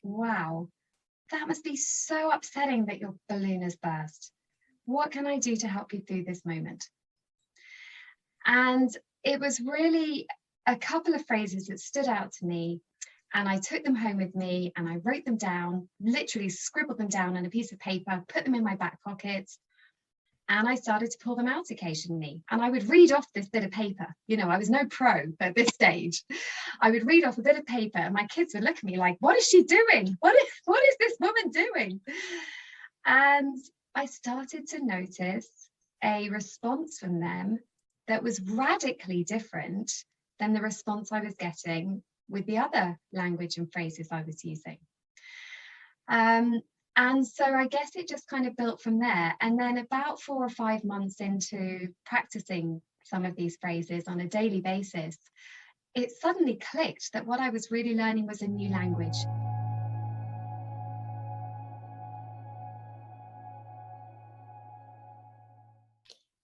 wow, that must be so upsetting that your balloon has burst. What can I do to help you through this moment? And it was really a couple of phrases that stood out to me. And I took them home with me and I wrote them down, literally scribbled them down on a piece of paper, put them in my back pocket. And I started to pull them out occasionally. And I would read off this bit of paper. You know, I was no pro at this stage. I would read off a bit of paper and my kids would look at me like, what is she doing? What is this woman doing? And I started to notice a response from them that was radically different than the response I was getting with the other language and phrases I was using. And so I guess it just kind of built from there. And then about 4 or 5 months into practicing some of these phrases on a daily basis, it suddenly clicked that what I was really learning was a new language.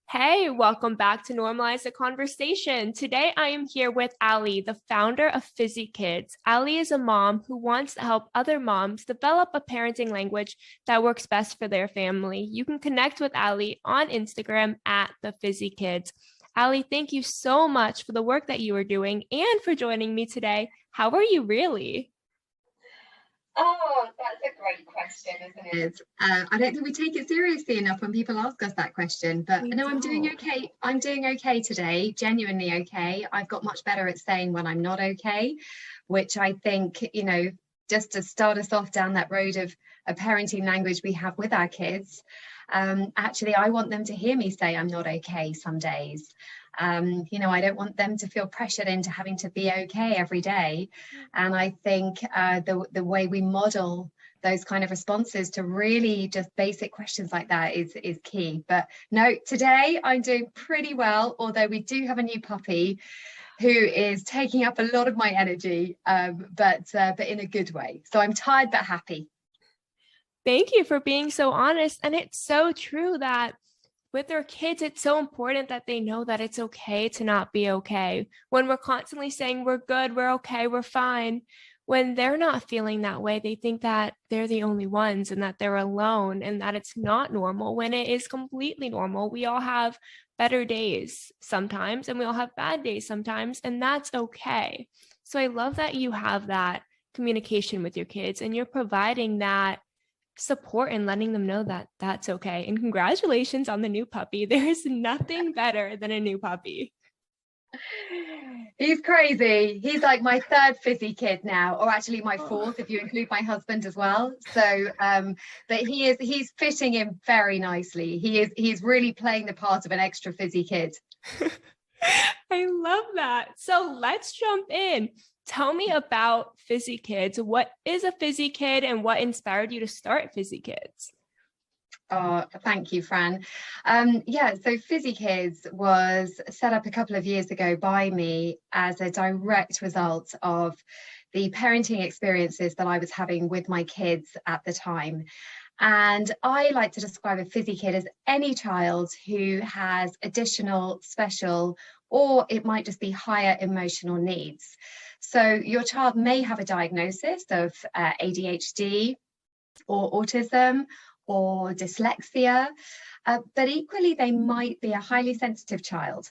Hey, welcome back to Normalize the Conversation. Today, I am here with Ali, the founder of Fizzy Kids. Ali is a mom who wants to help other moms develop a parenting language that works best for their family. You can connect with Ali on Instagram at the Fizzy Kids. Ali, thank you so much for the work that you are doing and for joining me today. How are you really? Oh, that's a great question, isn't it? I don't think we take it seriously enough when people ask us that question, but no, I'm doing okay. I'm doing okay today, genuinely okay. I've got much better at saying when I'm not okay, which I think, you know, just to start us off down that road of a parenting language we have with our kids. Actually, I want them to hear me say I'm not okay some days. You know, I don't want them to feel pressured into having to be okay every day. And I think the way we model those kind of responses to really just basic questions like that is key. But no, today I'm doing pretty well, although we do have a new puppy who is taking up a lot of my energy, but in a good way. So I'm tired but happy. Thank you for being so honest. And it's so true that with their kids, it's so important that they know that it's okay to not be okay. When we're constantly saying we're good, we're okay, we're fine, when they're not feeling that way, they think that they're the only ones and that they're alone and that it's not normal when it is completely normal. We all have better days sometimes and we all have bad days sometimes, and that's okay. So I love that you have that communication with your kids and you're providing that support and letting them know that that's okay. And congratulations on the new puppy. There's nothing better than a new puppy. He's crazy. He's like my third Fizzy kid now, or actually my fourth if you include my husband as well. So but he's fitting in very nicely. He's really playing the part of an extra Fizzy kid. I love that. So let's jump in. Tell me about Fizzy Kids. What is a Fizzy Kid and what inspired you to start Fizzy Kids? Oh, thank you, Fran. Yeah, so Fizzy Kids was set up a couple of years ago by me as a direct result of the parenting experiences that I was having with my kids at the time. And I like to describe a Fizzy Kid as any child who has additional, special, or it might just be higher emotional needs. So your child may have a diagnosis of ADHD or autism or dyslexia, but equally they might be a highly sensitive child,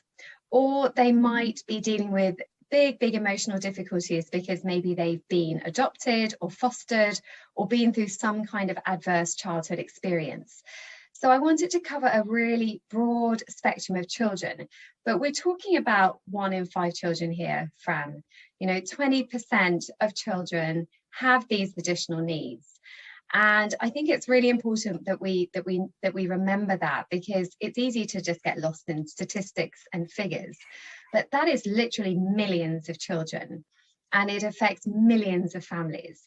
or they might be dealing with big emotional difficulties because maybe they've been adopted or fostered or been through some kind of adverse childhood experience. So I wanted to cover a really broad spectrum of children, but we're talking about 1 in 5 children here, Fran. You know, 20% of children have these additional needs. And I think it's really important that we remember that, because it's easy to just get lost in statistics and figures, but that is literally millions of children and it affects millions of families.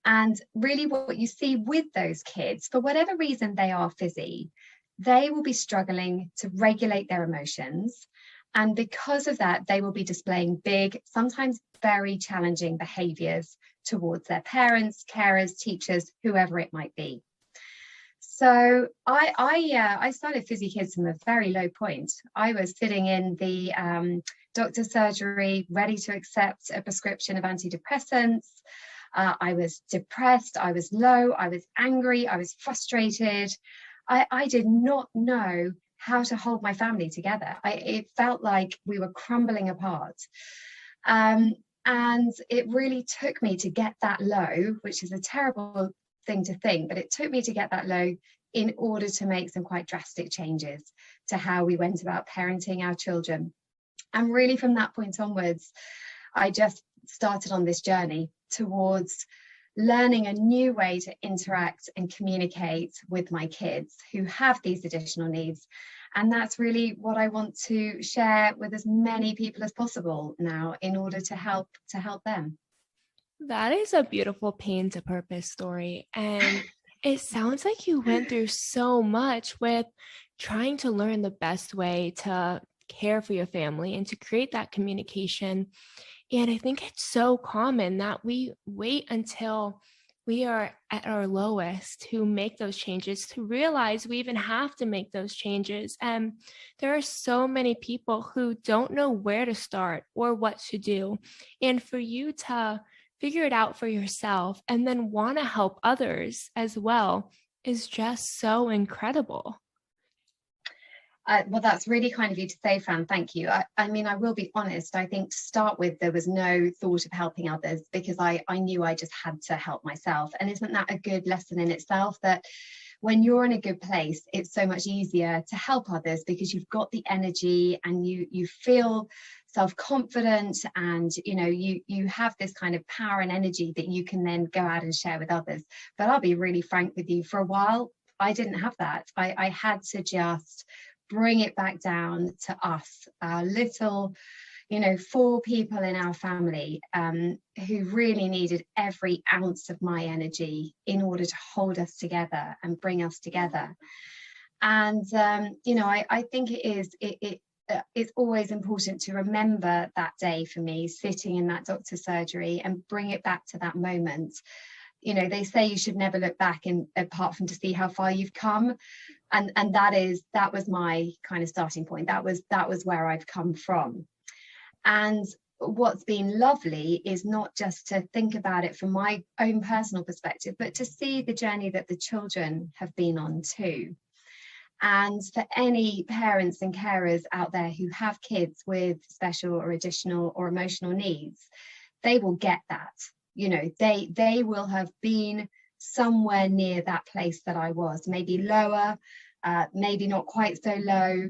And really what you see with those kids, for whatever reason they are fizzy, they will be struggling to regulate their emotions. And because of that, they will be displaying big, sometimes very challenging behaviors towards their parents, carers, teachers, whoever it might be. So I started Fizzy Kids from a very low point. I was sitting in the doctor's surgery, ready to accept a prescription of antidepressants. I was depressed, I was low, I was angry, I was frustrated. I did not know how to hold my family together. It felt like we were crumbling apart. And it really took me to get that low, which is a terrible thing to think, but it took me to get that low in order to make some quite drastic changes to how we went about parenting our children. And really from that point onwards, I just started on this journey towards learning a new way to interact and communicate with my kids who have these additional needs. And that's really what I want to share with as many people as possible now in order to help them. That is a beautiful pain to purpose story. And it sounds like you went through so much with trying to learn the best way to care for your family and to create that communication. And I think it's so common that we wait until we are at our lowest to make those changes, to realize we even have to make those changes. And there are so many people who don't know where to start or what to do. And for you to figure it out for yourself and then want to help others as well is just so incredible. Well, that's really kind of you to say, Fran. Thank you. I mean, I will be honest. I think to start with, there was no thought of helping others because I knew I just had to help myself. And isn't that a good lesson in itself, that when you're in a good place, it's so much easier to help others because you've got the energy and you feel self-confident, and you have this kind of power and energy that you can then go out and share with others. But I'll be really frank with you, for a while I didn't have that. I had to just bring it back down to us, our little, 4 people in our family who really needed every ounce of my energy in order to hold us together and bring us together. And I think it's always important to remember that day for me, sitting in that doctor's surgery, and bring it back to that moment. They say you should never look back apart from to see how far you've come. And that was my kind of starting point. That was where I've come from. And what's been lovely is not just to think about it from my own personal perspective, but to see the journey that the children have been on too. And for any parents and carers out there who have kids with special or additional or emotional needs, they will get that. They will have been somewhere near that place that I was, maybe lower, maybe not quite so low,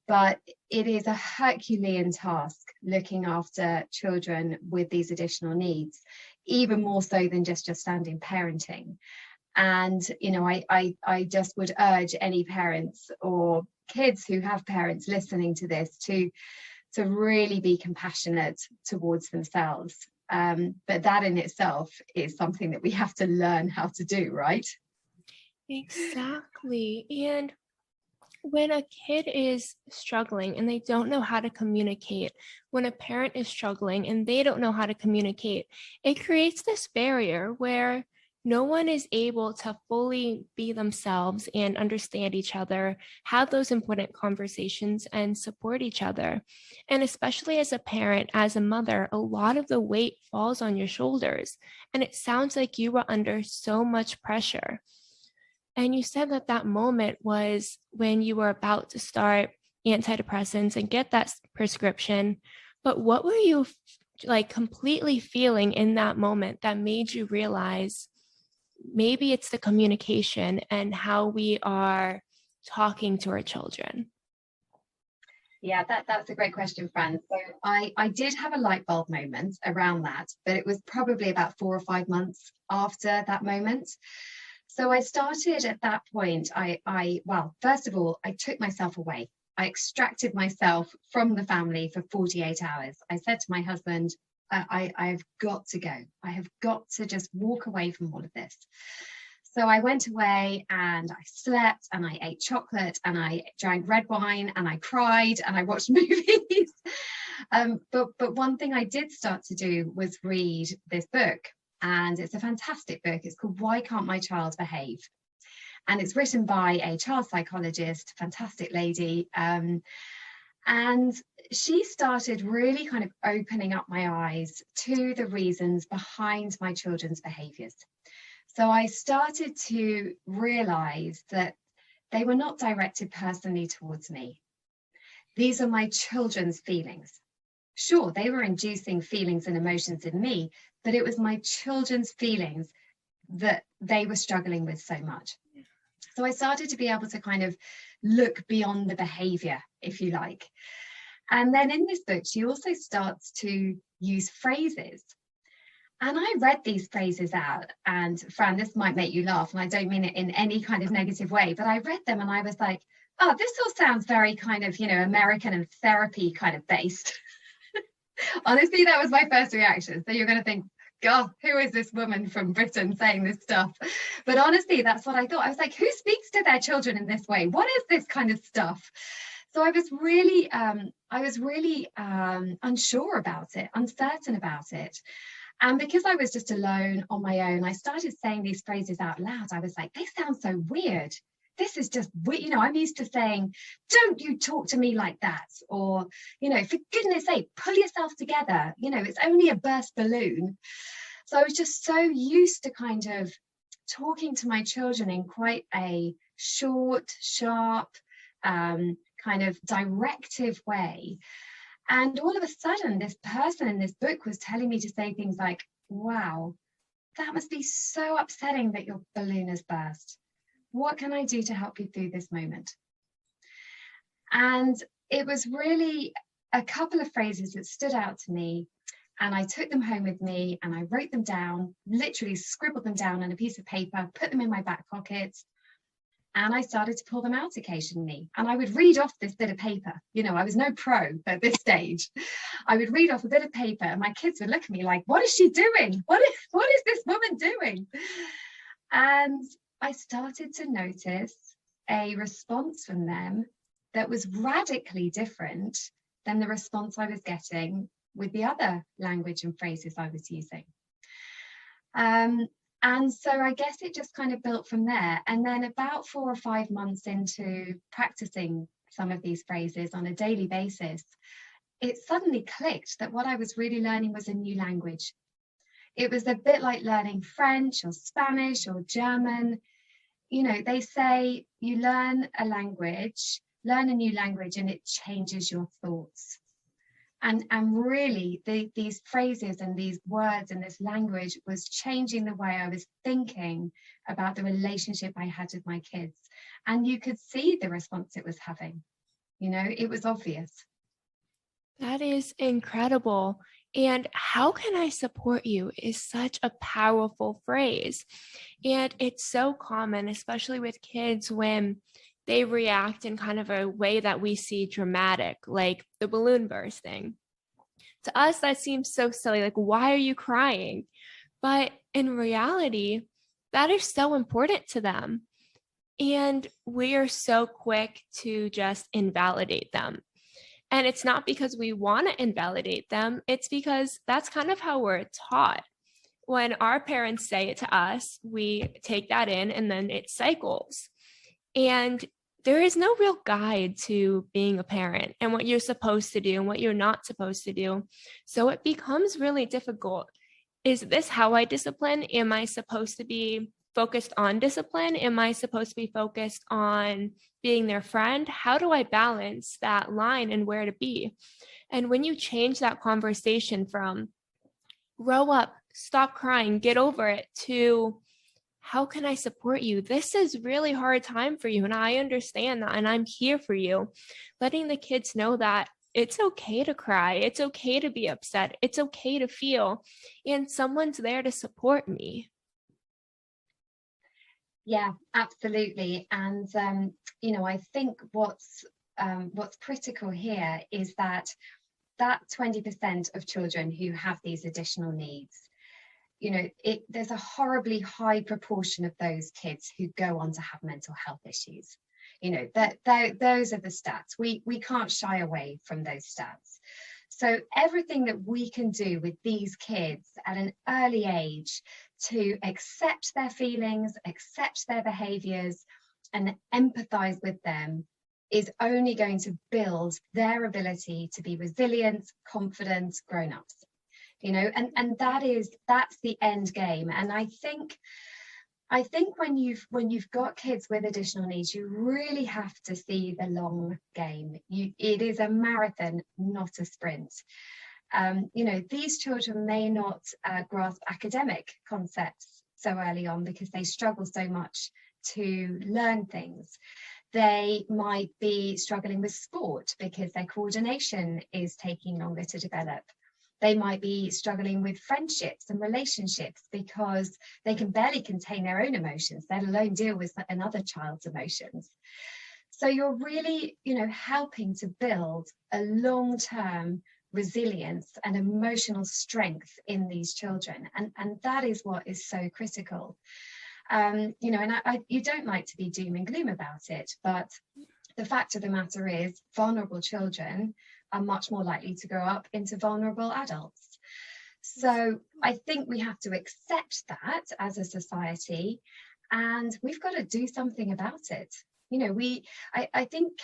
but it is a Herculean task looking after children with these additional needs, even more so than just standing parenting. And I just would urge any parents or kids who have parents listening to this to really be compassionate towards themselves. But that in itself is something that we have to learn how to do, right? Exactly. And when a kid is struggling and they don't know how to communicate, when a parent is struggling and they don't know how to communicate, it creates this barrier where no one is able to fully be themselves and understand each other, have those important conversations and support each other. And especially as a parent, as a mother, a lot of the weight falls on your shoulders. And it sounds like you were under so much pressure. And you said that moment was when you were about to start antidepressants and get that prescription. But what were you completely feeling in that moment that made you realize maybe it's the communication and how we are talking to our children? Yeah, that's a great question, Fran. So I did have a light bulb moment around that, but it was probably about 4 or 5 months after that moment. So I started at that point, well, first of all, I took myself away. I extracted myself from the family for 48 hours. I said to my husband, I've got to go. I have got to just walk away from all of this. So I went away and I slept and I ate chocolate and I drank red wine and I cried and I watched movies. But one thing I did start to do was read this book. And it's a fantastic book. It's called Why Can't My Child Behave? And it's written by a child psychologist, fantastic lady. And she started really kind of opening up my eyes to the reasons behind my children's behaviors. So I started to realize that they were not directed personally towards me. These are my children's feelings. Sure, they were inducing feelings and emotions in me, but it was my children's feelings that they were struggling with so much. So I started to be able to kind of look beyond the behavior, if you like. And then in this book, she also starts to use phrases. And I read these phrases out, and Fran, this might make you laugh, and I don't mean it in any kind of negative way, but I read them and I was like, oh, this all sounds very kind of, American and therapy kind of based. Honestly, that was my first reaction. So you're going to think, God, who is this woman from Britain saying this stuff? But honestly, that's what I thought. I was like, who speaks to their children in this way? What is this kind of stuff? So I was really unsure about it, uncertain about it. And because I was just alone on my own, I started saying these phrases out loud. I was like, they sound so weird. This is just weird. I'm used to saying, don't you talk to me like that. Or, for goodness sake, pull yourself together. It's only a burst balloon. So I was just so used to kind of talking to my children in quite a short, sharp, kind of directive way. And all of a sudden, this person in this book was telling me to say things like, wow, that must be so upsetting that your balloon has burst. What can I do to help you through this moment? And it was really a couple of phrases that stood out to me. And I took them home with me and I wrote them down, literally scribbled them down on a piece of paper, put them in my back pocket. And I started to pull them out occasionally. And I would read off this bit of paper. I was no pro at this stage. I would read off a bit of paper and my kids would look at me like, what is she doing? What is this woman doing? And I started to notice a response from them that was radically different than the response I was getting with the other language and phrases I was using. And so I guess it just kind of built from there. And then about 4 or 5 months into practicing some of these phrases on a daily basis, it suddenly clicked that what I was really learning was a new language. It was a bit like learning French or Spanish or German. They say you learn a new language, and it changes your thoughts. And really, these phrases and these words and this language was changing the way I was thinking about the relationship I had with my kids. And you could see the response it was having. It was obvious. That is incredible. And how can I support you is such a powerful phrase. And it's so common, especially with kids, when they react in kind of a way that we see dramatic, like the balloon bursting. To us, that seems so silly. Like, why are you crying? But in reality, that is so important to them. And we are so quick to just invalidate them. And it's not because we want to invalidate them. It's because that's kind of how we're taught. When our parents say it to us, we take that in and then it cycles. And there is no real guide to being a parent and what you're supposed to do and what you're not supposed to do. So it becomes really difficult. Is this how I discipline? Am I supposed to be focused on discipline? Am I supposed to be focused on being their friend? How do I balance that line and where to be? And when you change that conversation from grow up, stop crying, get over it, to how can I support you? This is really hard time for you. And I understand that. And I'm here for you. Letting the kids know that it's okay to cry. It's okay to be upset. It's okay to feel. And someone's there to support me. Yeah, absolutely. And, I think what's critical here is that 20% of children who have these additional needs, there's a horribly high proportion of those kids who go on to have mental health issues. Those are the stats. We can't shy away from those stats. So everything that we can do with these kids at an early age to accept their feelings, accept their behaviors, and empathize with them is only going to build their ability to be resilient, confident grown-ups, you know, and that's the end game. And I think when you've got kids with additional needs, you really have to see the long game. It is a marathon, not a sprint. You know, these children may not grasp academic concepts so early on because they struggle so much to learn things. They might be struggling with sport because their coordination is taking longer to develop. They might be struggling with friendships and relationships because they can barely contain their own emotions, let alone deal with another child's emotions. So you're really, you know, helping to build a long-term resilience and emotional strength in these children. And that is what is so critical. You know, and you don't like to be doom and gloom about it, but the fact of the matter is vulnerable children are much more likely to grow up into vulnerable adults. So I think we have to accept that as a society, and we've got to do something about it. You know, I think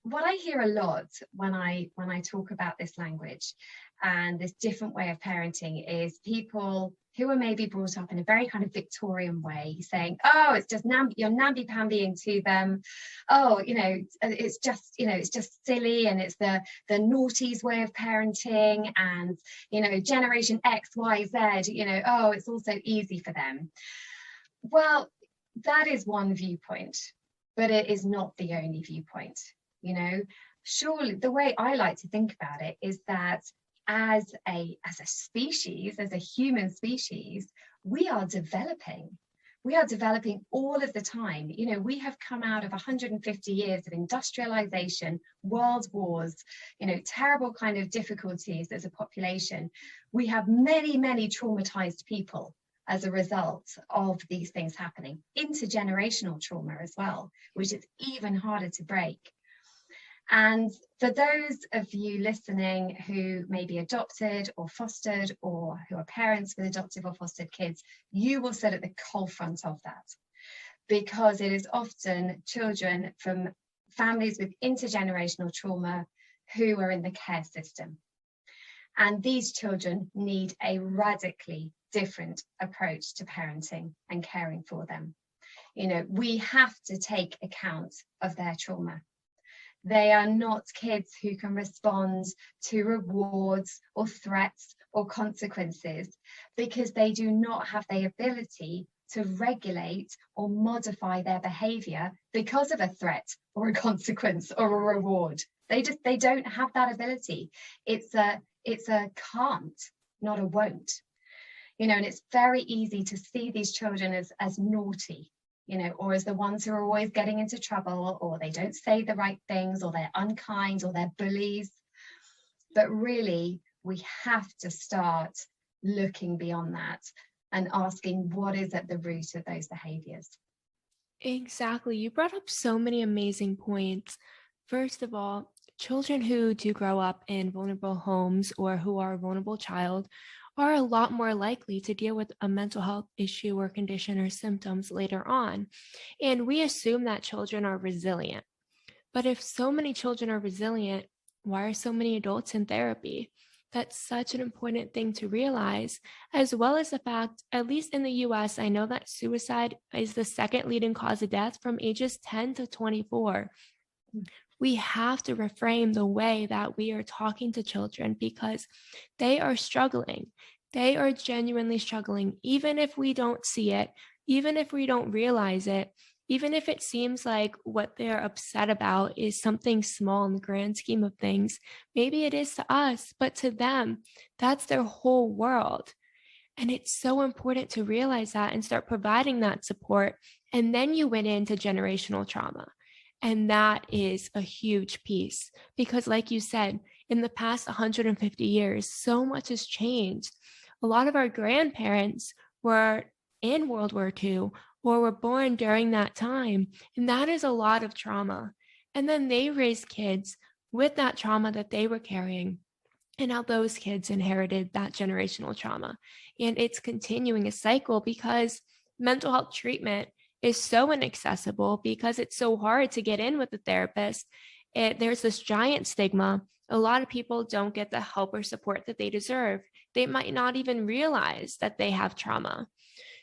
what I hear a lot when I talk about this language and this different way of parenting is people who are maybe brought up in a very kind of Victorian way, saying, oh, it's just you're namby-pambying to them. Oh, you know, it's just, you know, it's just silly, and it's the naughties way of parenting, and, you know, generation X, Y, Z, you know, oh, it's all so easy for them. Well, that is one viewpoint, but it is not the only viewpoint. You know, surely the way I like to think about it is that as a species, as a human species, we are developing all of the time. You know, we have come out of 150 years of industrialization, world wars, you know, terrible kind of difficulties as a population. We have many traumatized people as a result of these things happening, intergenerational trauma as well, which is even harder to break. And for those of you listening who may be adopted or fostered, or who are parents with adoptive or fostered kids, you will sit at the cold front of that, because it is often children from families with intergenerational trauma who are in the care system. And these children need a radically different approach to parenting and caring for them. You know, we have to take account of their trauma. They are not kids who can respond to rewards or threats or consequences, because they do not have the ability to regulate or modify their behavior because of a threat or a consequence or a reward. They don't have that ability. It's a can't, not a won't. You know, and it's very easy to see these children as naughty, you know, or as the ones who are always getting into trouble, or they don't say the right things, or they're unkind, or they're bullies. But really, we have to start looking beyond that and asking what is at the root of those behaviors. Exactly. You brought up so many amazing points. First of all, children who do grow up in vulnerable homes, or who are a vulnerable child, are a lot more likely to deal with a mental health issue or condition or symptoms later on. And we assume that children are resilient. But if so many children are resilient, why are so many adults in therapy? That's such an important thing to realize, as well as the fact, at least in the US, I know that suicide is the second leading cause of death from ages 10 to 24. We have to reframe the way that we are talking to children, because they are struggling. They are genuinely struggling, even if we don't see it, even if we don't realize it, even if it seems like what they're upset about is something small in the grand scheme of things. Maybe it is to us, but to them, that's their whole world. And it's so important to realize that and start providing that support. And then you went into generational trauma. And that is a huge piece, because like you said, in the past 150 years, so much has changed. A lot of our grandparents were in World War II or were born during that time. And that is a lot of trauma. And then they raised kids with that trauma that they were carrying. And now those kids inherited that generational trauma. And it's continuing a cycle, because mental health treatment is so inaccessible because it's so hard to get in with a therapist. There's this giant stigma. A lot of people don't get the help or support that they deserve. They might not even realize that they have trauma.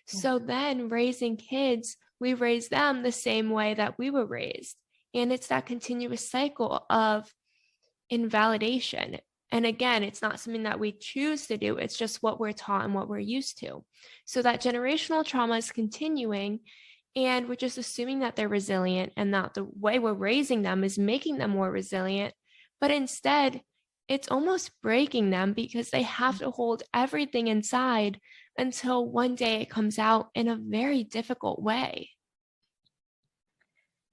So then raising kids, we raise them the same way that we were raised. And it's that continuous cycle of invalidation. And again, it's not something that we choose to do. It's just what we're taught and what we're used to. So that generational trauma is continuing, and we're just assuming that they're resilient and that the way we're raising them is making them more resilient. But instead, it's almost breaking them because they have to hold everything inside until one day it comes out in a very difficult way.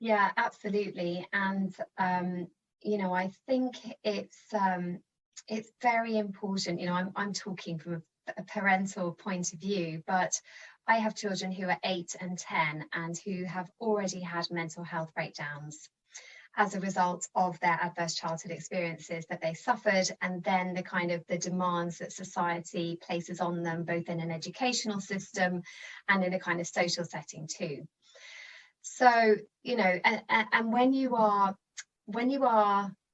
Yeah, absolutely. And I think it's very important. I'm talking from a parental point of view, but I have children who are 8 and 10 and who have already had mental health breakdowns as a result of their adverse childhood experiences that they suffered, and then the demands that society places on them, both in an educational system and in a kind of social setting too. So, and when you are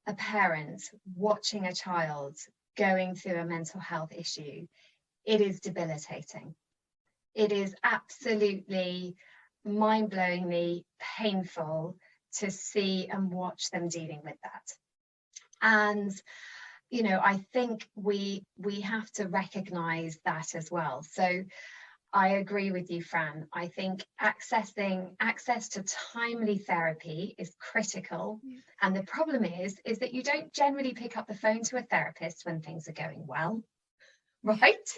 a parent watching a child going through a mental health issue, it is debilitating. It is absolutely mind-blowingly painful to see and watch them dealing with that. And I think we have to recognize that as well. So I agree with you, Fran. I think access to timely therapy is critical. And the problem is that you don't generally pick up the phone to a therapist when things are going well, right?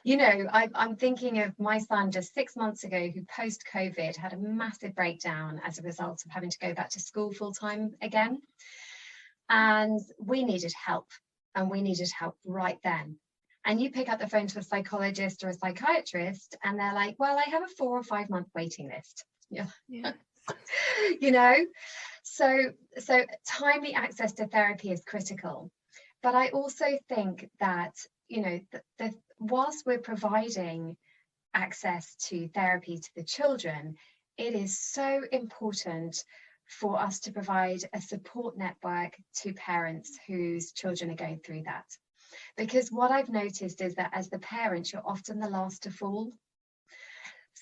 I'm thinking of my son just 6 months ago, who post-COVID had a massive breakdown as a result of having to go back to school full-time again. And we needed help, and we needed help right then. And you pick up the phone to a psychologist or a psychiatrist, and they're like, well, I have a 4 or 5 month waiting list. Yeah. So timely access to therapy is critical. But I also think that, whilst we're providing access to therapy to the children, it is so important for us to provide a support network to parents whose children are going through that. Because what I've noticed is that as the parent, you're often the last to fall.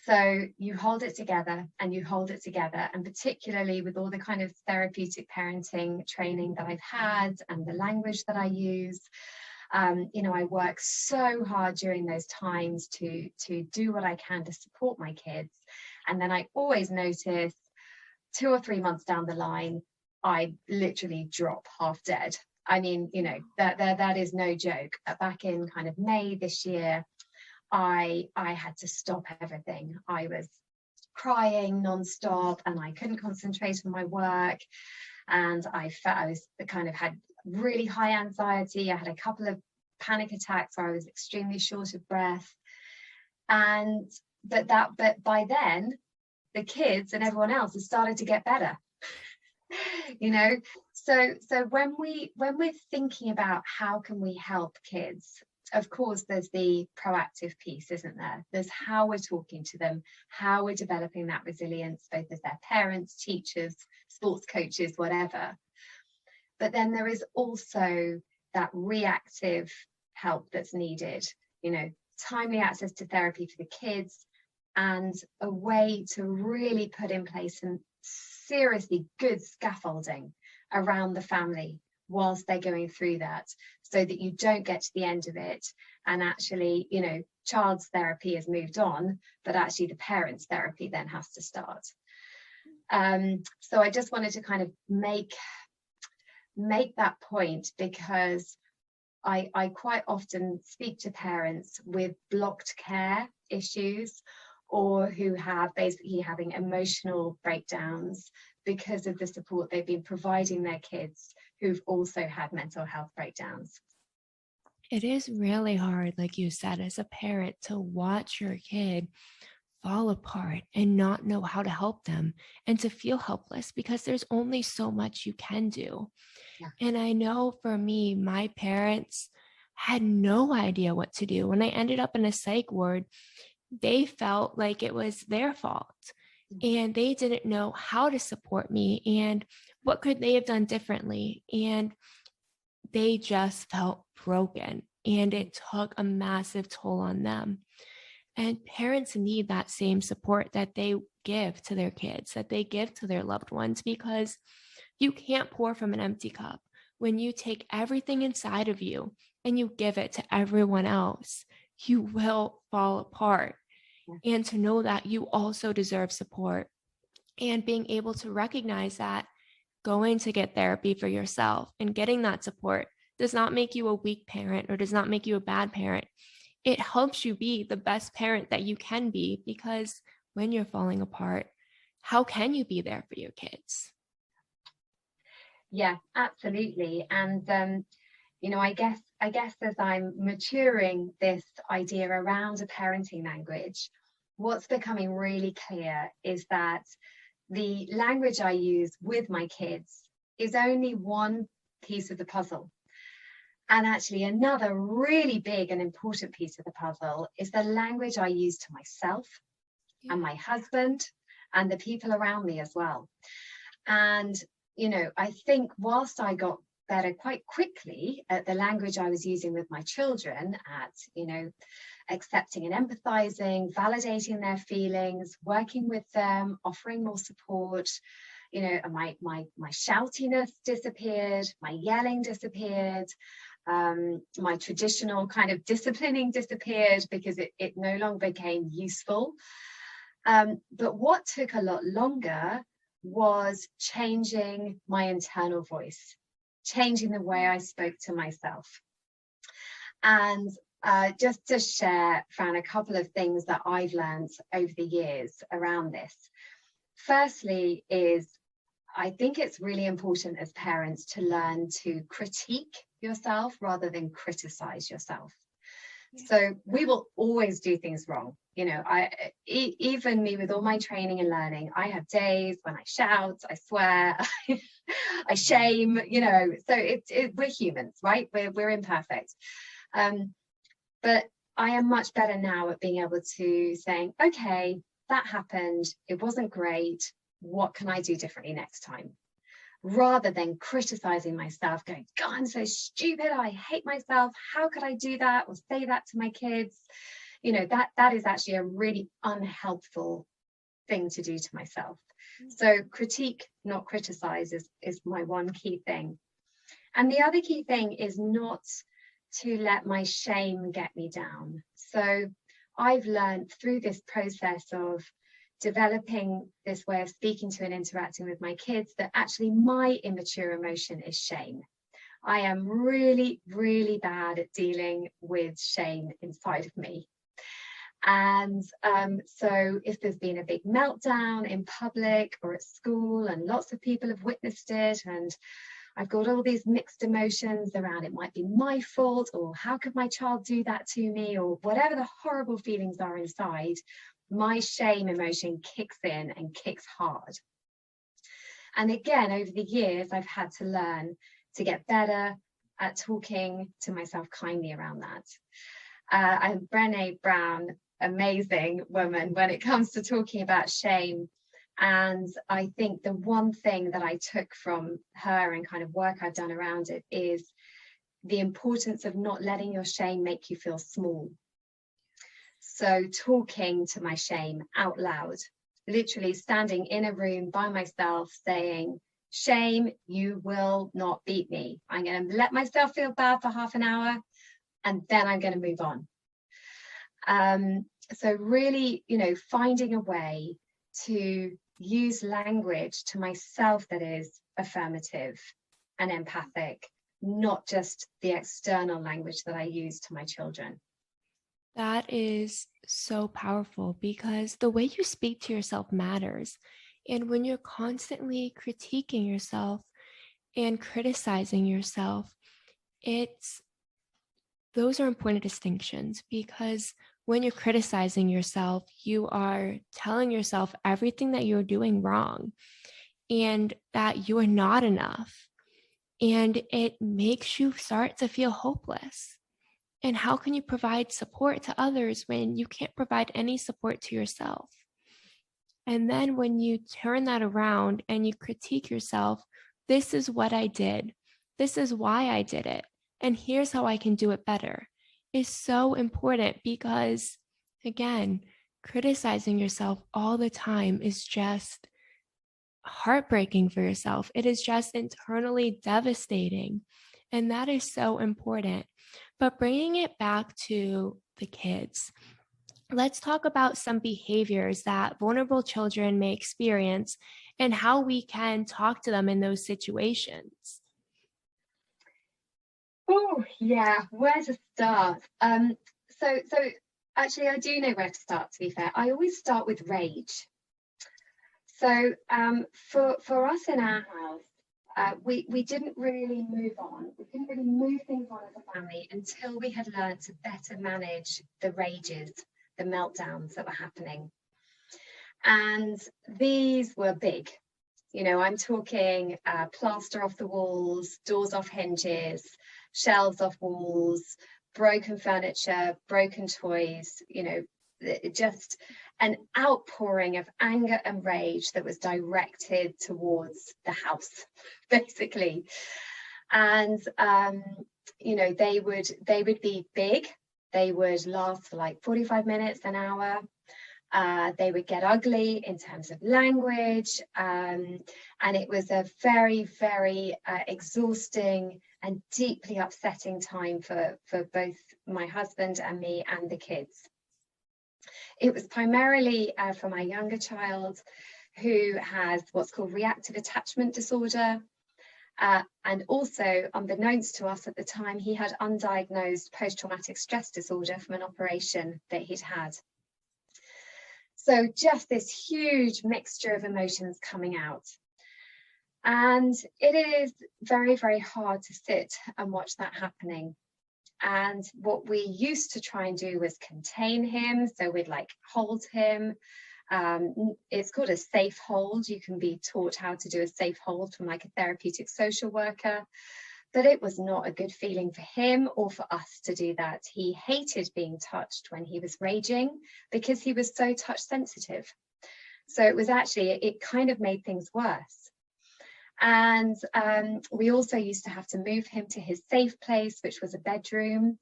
So you hold it together and you hold it together. And particularly with all the kind of therapeutic parenting training that I've had and the language that I use, I work so hard during those times to do what I can to support my kids. And then I always notice 2 or 3 months down the line, I literally drop half dead. I mean, that is no joke. Back in kind of May this year, I had to stop everything. I was crying nonstop and I couldn't concentrate on my work. And I felt I was had really high anxiety. I had a couple of panic attacks where I was extremely short of breath. But by then, the kids and everyone else has started to get better. So when we're thinking about how can we help kids, of course there's the proactive piece, isn't there? There's how we're talking to them, how we're developing that resilience, both as their parents, teachers, sports coaches, whatever. But then there is also that reactive help that's needed, timely access to therapy for the kids, and a way to really put in place some seriously good scaffolding around the family whilst they're going through that, so that you don't get to the end of it and actually, child's therapy has moved on, but actually the parents' therapy then has to start. So I just wanted to kind of make that point, because I quite often speak to parents with blocked care issues, or who have basically having emotional breakdowns because of the support they've been providing their kids who've also had mental health breakdowns. It is really hard, like you said, as a parent, to watch your kid fall apart and not know how to help them, and to feel helpless because there's only so much you can do. Yeah. And I know for me, my parents had no idea what to do. When I ended up in a psych ward, they felt like it was their fault. and they didn't know how to support me and what could they have done differently. And they just felt broken, and it took a massive toll on them. And parents need that same support that they give to their kids, that they give to their loved ones, because you can't pour from an empty cup. When you take everything inside of you and you give it to everyone else, you will fall apart. And to know that you also deserve support, and being able to recognize that going to get therapy for yourself and getting that support does not make you a weak parent or does not make you a bad parent. It helps you be the best parent that you can be, because when you're falling apart, how can you be there for your kids? Yeah, absolutely. And I guess as I'm maturing this idea around a parenting language, what's becoming really clear is that the language I use with my kids is only one piece of the puzzle. And actually another really big and important piece of the puzzle is the language I use to myself and my husband and the people around me as well. And, I think whilst I got better quite quickly at the language I was using with my children, at, accepting and empathizing, validating their feelings, working with them, offering more support, my shoutiness disappeared, my yelling disappeared, my traditional kind of disciplining disappeared because it no longer became useful. But what took a lot longer was changing my internal voice, changing the way I spoke to myself. And just to share, Fran, a couple of things that I've learned over the years around this. Firstly is, I think it's really important as parents to learn to critique yourself rather than criticize yourself. So we will always do things wrong. Even me with all my training and learning, I have days when I shout, I swear, I shame, so we're humans, right? We're imperfect. But I am much better now at being able to saying, okay, that happened. It wasn't great. What can I do differently next time? Rather than criticizing myself, going, God, I'm so stupid. I hate myself. How could I do that or say that to my kids? That is actually a really unhelpful thing to do to myself. So critique, not criticize, is my one key thing. And the other key thing is not to let my shame get me down. So I've learned through this process of developing this way of speaking to and interacting with my kids that actually my immature emotion is shame. I am really, really bad at dealing with shame inside of me. And so if there's been a big meltdown in public or at school and lots of people have witnessed it, and I've got all these mixed emotions around it might be my fault, or how could my child do that to me, or whatever the horrible feelings are inside, my shame emotion kicks in and kicks hard. And again, over the years, I've had to learn to get better at talking to myself kindly around that. And Brené Brown, amazing woman when it comes to talking about shame. And I think the one thing that I took from her and kind of work I've done around it is the importance of not letting your shame make you feel small. So talking to my shame out loud, literally standing in a room by myself saying, shame, you will not beat me. I'm going to let myself feel bad for half an hour and then I'm going to move on. So really, finding a way to use language to myself that is affirmative and empathic, not just the external language that I use to my children. That is so powerful, because the way you speak to yourself matters. And when you're constantly critiquing yourself and criticizing yourself, those are important distinctions, because when you're criticizing yourself, you are telling yourself everything that you're doing wrong and that you are not enough. And it makes you start to feel hopeless. And how can you provide support to others when you can't provide any support to yourself? And then when you turn that around and you critique yourself, this is what I did. This is why I did it. And here's how I can do it better, is so important, because again, criticizing yourself all the time is just heartbreaking for yourself. It is just internally devastating. And that is so important. But bringing it back to the kids, let's talk about some behaviors that vulnerable children may experience and how we can talk to them in those situations. Oh, yeah, where to start? So actually, I do know where to start, to be fair. I always start with rage. So for us in our house, we didn't really move on. We didn't really move things on as a family until we had learned to better manage the rages, the meltdowns that were happening. And these were big. You know, I'm talking plaster off the walls, doors off hinges, shelves off walls, broken furniture, broken toys, you know, just an outpouring of anger and rage that was directed towards the house, basically. And you know, they would be big. They would last for like 45 minutes, an hour. They would get ugly in terms of language, and it was a very, very exhausting and deeply upsetting time for both my husband and me and the kids. It was primarily for my younger child, who has what's called reactive attachment disorder, and also, unbeknownst to us at the time, he had undiagnosed post-traumatic stress disorder from an operation that he'd had. So just this huge mixture of emotions coming out. And it is very, very hard to sit and watch that happening. And what we used to try and do was contain him. So we'd like hold him. It's called a safe hold. You can be taught how to do a safe hold from like a therapeutic social worker. But it was not a good feeling for him or for us to do that. He hated being touched when he was raging because he was so touch sensitive. So it was actually, it kind of made things worse. And we also used to have to move him to his safe place, which was a bedroom,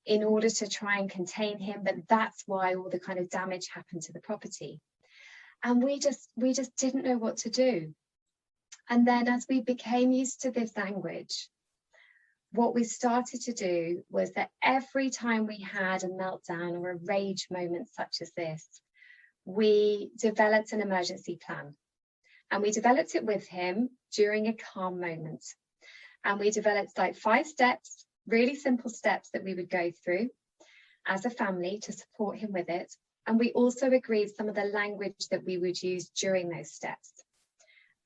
in order to try and contain him. But that's why all the kind of damage happened to the property. And we just didn't know what to do. And then as we became used to this language, what we started to do was that every time we had a meltdown or a rage moment such as this, we developed an emergency plan. And we developed it with him during a calm moment. And we developed like 5 steps, really simple steps that we would go through as a family to support him with it. And we also agreed some of the language that we would use during those steps.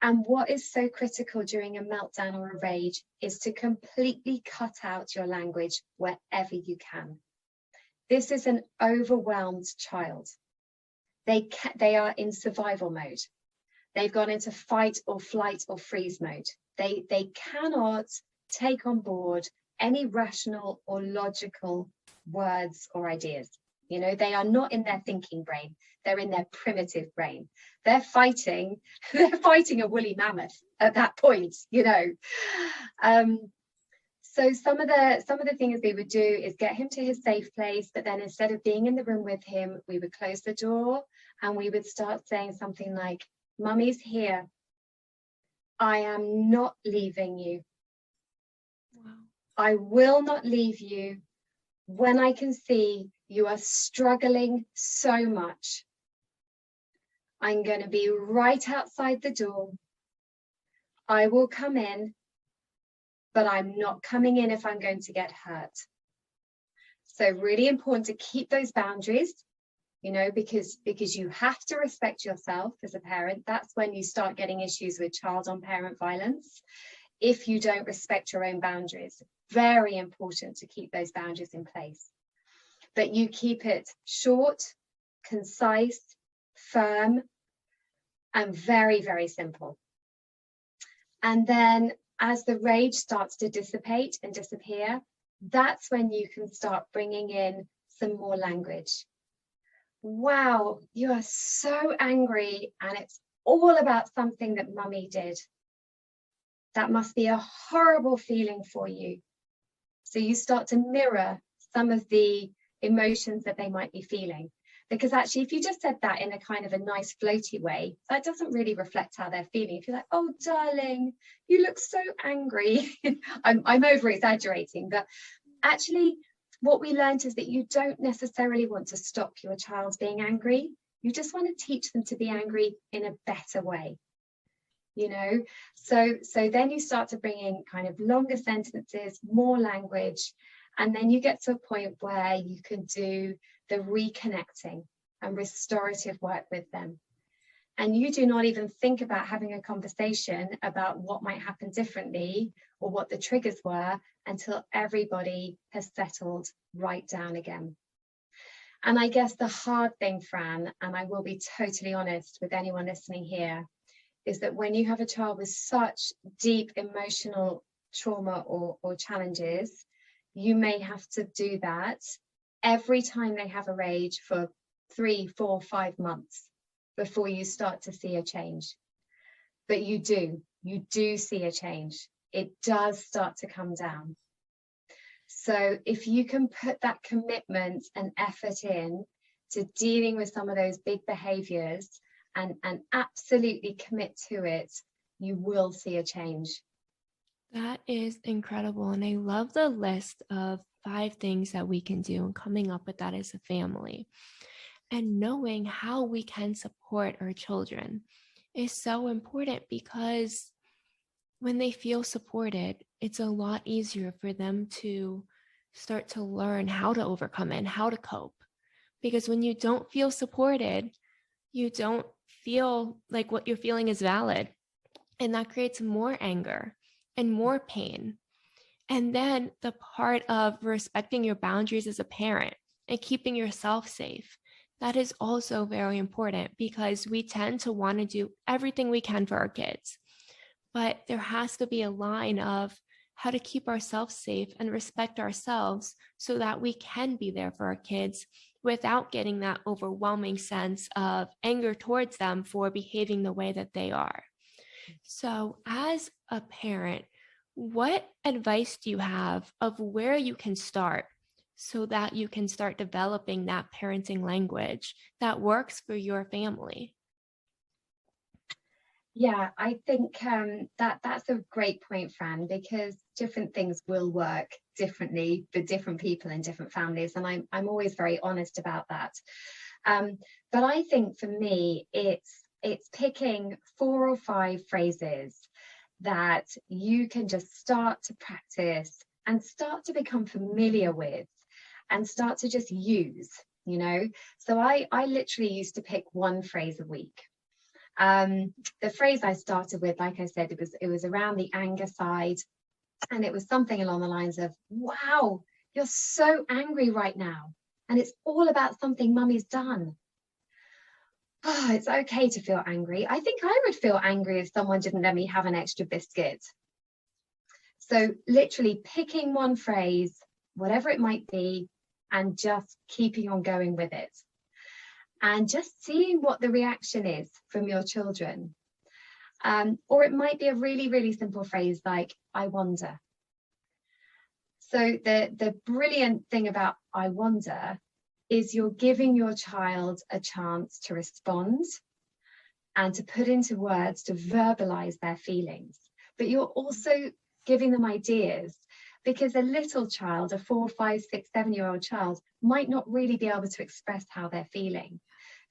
And what is so critical during a meltdown or a rage is to completely cut out your language wherever you can. This is an overwhelmed child. They are in survival mode. They've gone into fight or flight or freeze mode. They cannot take on board any rational or logical words or ideas. You know, they are not in their thinking brain. They're in their primitive brain. They're fighting a woolly mammoth at that point, you know. So some of the things we would do is get him to his safe place, but then instead of being in the room with him, we would close the door and we would start saying something like, "Mummy's here. I am not leaving you. Wow. I will not leave you when I can see you are struggling so much. I'm going to be right outside the door. I will come in, but I'm not coming in if I'm going to get hurt." So really important to keep those boundaries, you know, because you have to respect yourself as a parent. That's when you start getting issues with child on parent violence. If you don't respect your own boundaries, very important to keep those boundaries in place. But you keep it short, concise, firm, and very, very simple. And then as the rage starts to dissipate and disappear, that's when you can start bringing in some more language. wow, you are so angry and it's all about something that mummy did. That must be a horrible feeling for you. So you start to mirror some of the emotions that they might be feeling. Because actually, if you just said that in a kind of a nice floaty way, that doesn't really reflect how they're feeling. If you're like, oh, darling, you look so angry. I'm over exaggerating, but actually what we learned is that you don't necessarily want to stop your child being angry. You just want to teach them to be angry in a better way. So then you start to bring in kind of longer sentences, more language, and then you get to a point where you can do the reconnecting and restorative work with them. And you do not even think about having a conversation about what might happen differently or what the triggers were until everybody has settled right down again. And I guess the hard thing, Fran, and I will be totally honest with anyone listening here, is that when you have a child with such deep emotional trauma or challenges, you may have to do that every time they have a rage for 3, 4, 5 months before you start to see a change. But you do see a change. It does start to come down. So if you can put that commitment and effort in to dealing with some of those big behaviors and absolutely commit to it, you will see a change. That is incredible. And I love the list of 5 things that we can do and coming up with that as a family. And knowing how we can support our children is so important, because when they feel supported, it's a lot easier for them to start to learn how to overcome it and how to cope. Because when you don't feel supported, you don't feel like what you're feeling is valid. And that creates more anger and more pain. And then the part of respecting your boundaries as a parent and keeping yourself safe, that is also very important, because we tend to want to do everything we can for our kids. But there has to be a line of how to keep ourselves safe and respect ourselves so that we can be there for our kids without getting that overwhelming sense of anger towards them for behaving the way that they are. So as a parent, what advice do you have of where you can start so that you can start developing that parenting language that works for your family? Yeah, I think that's a great point, Fran, because different things will work differently for different people in different families, and I'm always very honest about that. But I think for me, it's picking 4 or 5 phrases that you can just start to practice and start to become familiar with and start to just use. So I literally used to pick 1 phrase a week. The phrase I started with, like I said, it was around the anger side, and it was something along the lines of, wow, you're so angry right now, and it's all about something mummy's done. Oh, it's okay to feel angry. I think I would feel angry if someone didn't let me have an extra biscuit. So literally picking 1 phrase, whatever it might be, and just keeping on going with it. And just seeing what the reaction is from your children. Or it might be a really, really simple phrase like, I wonder. So the brilliant thing about I wonder is you're giving your child a chance to respond and to put into words, to verbalize their feelings. But you're also giving them ideas, because a little child, a 4, 5, 6, 7-year-old child, might not really be able to express how they're feeling.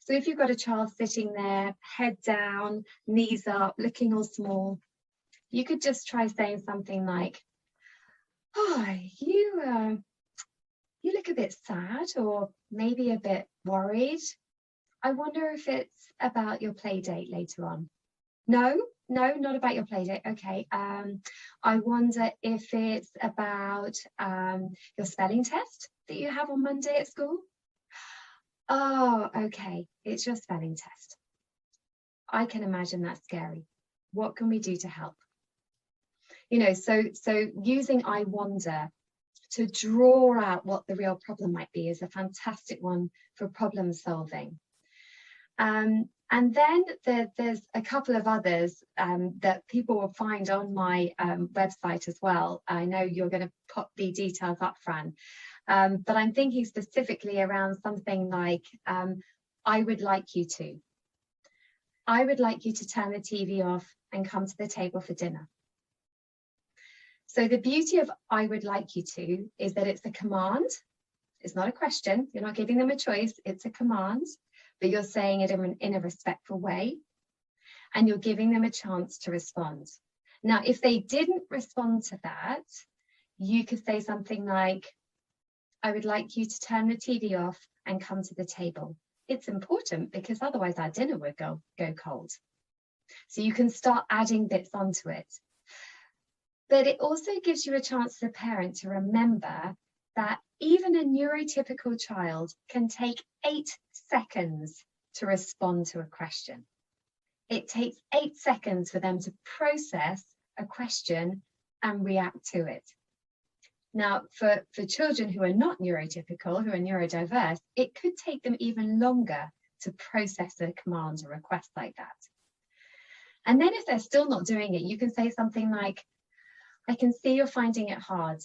So if you've got a child sitting there, head down, knees up, looking all small, you could just try saying something like, oh, you look a bit sad, or maybe a bit worried. I wonder if it's about your play date later on. No, not about your play date. Okay. I wonder if it's about your spelling test that you have on Monday at school. Oh, okay. It's your spelling test. I can imagine that's scary. What can we do to help? So using I wonder to draw out what the real problem might be is a fantastic one for problem solving. And then there's a couple of others that people will find on my website as well. I know you're going to put the details up, Fran, but I'm thinking specifically around something like, I would like you to. I would like you to turn the TV off and come to the table for dinner. So the beauty of I would like you to is that it's a command. It's not a question. You're not giving them a choice. It's a command, but you're saying it in a respectful way, and you're giving them a chance to respond. Now, if they didn't respond to that, you could say something like, I would like you to turn the TV off and come to the table. It's important because otherwise our dinner would go cold. So you can start adding bits onto it. But it also gives you a chance as a parent to remember that even a neurotypical child can take 8 seconds to respond to a question. It takes 8 seconds for them to process a question and react to it. Now, for children who are not neurotypical, who are neurodiverse, it could take them even longer to process a command or request like that. And then if they're still not doing it, you can say something like, I can see you're finding it hard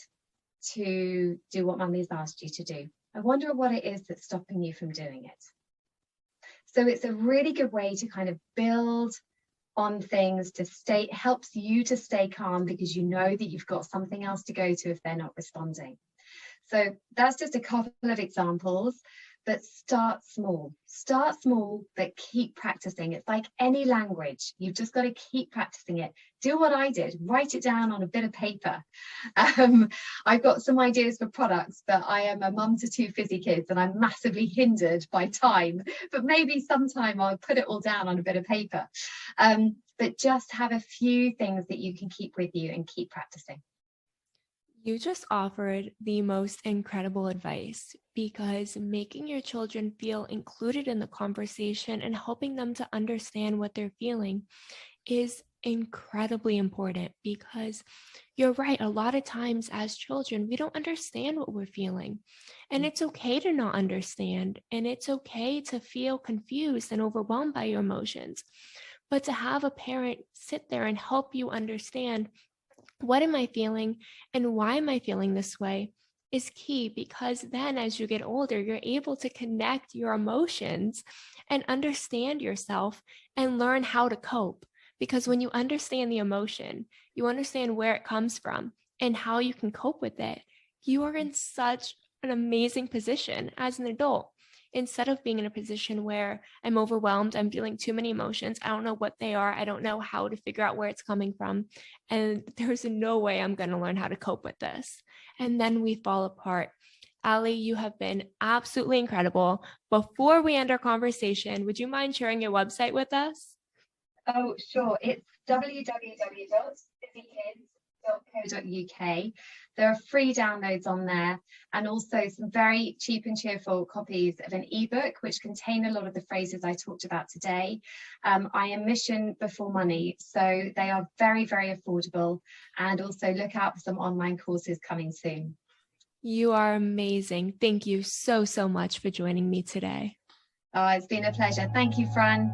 to do what Mummy's asked you to do. I wonder what it is that's stopping you from doing it. So it's a really good way to kind of build on things, to helps you to stay calm because you know that you've got something else to go to if they're not responding. So that's just a couple of examples, but start small, but keep practicing. It's like any language. You've just got to keep practicing it. Do what I did, write it down on a bit of paper. I've got some ideas for products, but I am a mum to 2 fizzy kids and I'm massively hindered by time, but maybe sometime I'll put it all down on a bit of paper. But just have a few things that you can keep with you and keep practicing. You just offered the most incredible advice, because making your children feel included in the conversation and helping them to understand what they're feeling is incredibly important, because you're right. A lot of times as children, we don't understand what we're feeling, and it's okay to not understand, and it's okay to feel confused and overwhelmed by your emotions. But to have a parent sit there and help you understand, what am I feeling and why am I feeling this way, is key, because then as you get older, you're able to connect your emotions and understand yourself and learn how to cope. Because when you understand the emotion, you understand where it comes from and how you can cope with it, you are in such an amazing position as an adult. Instead of being in a position where I'm overwhelmed, I'm feeling too many emotions, I don't know what they are, I don't know how to figure out where it's coming from, and there's no way I'm going to learn how to cope with this. And then we fall apart. Ali, you have been absolutely incredible. Before we end our conversation, would you mind sharing your website with us? Oh, sure. It's www.fizzykids.co.uk. There are free downloads on there, and also some very cheap and cheerful copies of an ebook which contain a lot of the phrases I talked about today. I am mission before money, so they are very, very affordable, and also look out for some online courses coming soon. You are amazing. Thank you so much for joining me today. Oh, it's been a pleasure. Thank you, Fran.